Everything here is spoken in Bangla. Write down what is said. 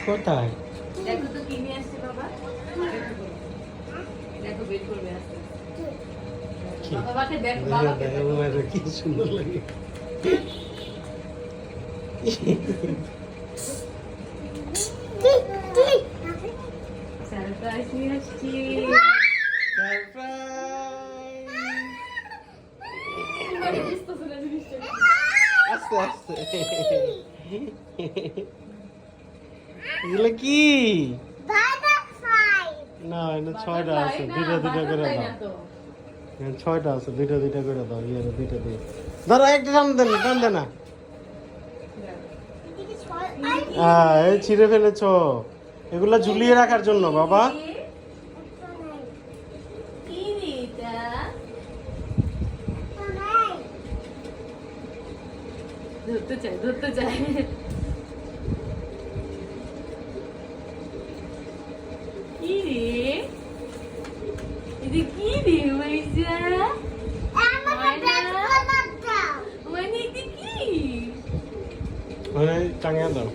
কোথায় দেখো তো কি নিয়ে আসছে বাবা। দেখো বের করবে আসছে। বাবাকে দেখো, বাবাকে দেখো। কি সুন্দর লাগে। সারপ্রাইজ নিয়ে আসছি। আস্তে আস্তে এগুলো কি না এটা 6টা আছে, দুইটা দুইটা করে দাও। এখানে 6টা আছে, দুইটা দুইটা করে দাও। ইয়ে দুইটা দিয়ে ধরো, একটা টান দেন না। এই ছিঁড়ে ফেলেছো, এগুলা ঝুলিয়ে রাখার জন্য বাবা। ধরতে চাই কি রে, এটা কি রে মাইজা, মানে এটা কি টাঙিয়ে দাও।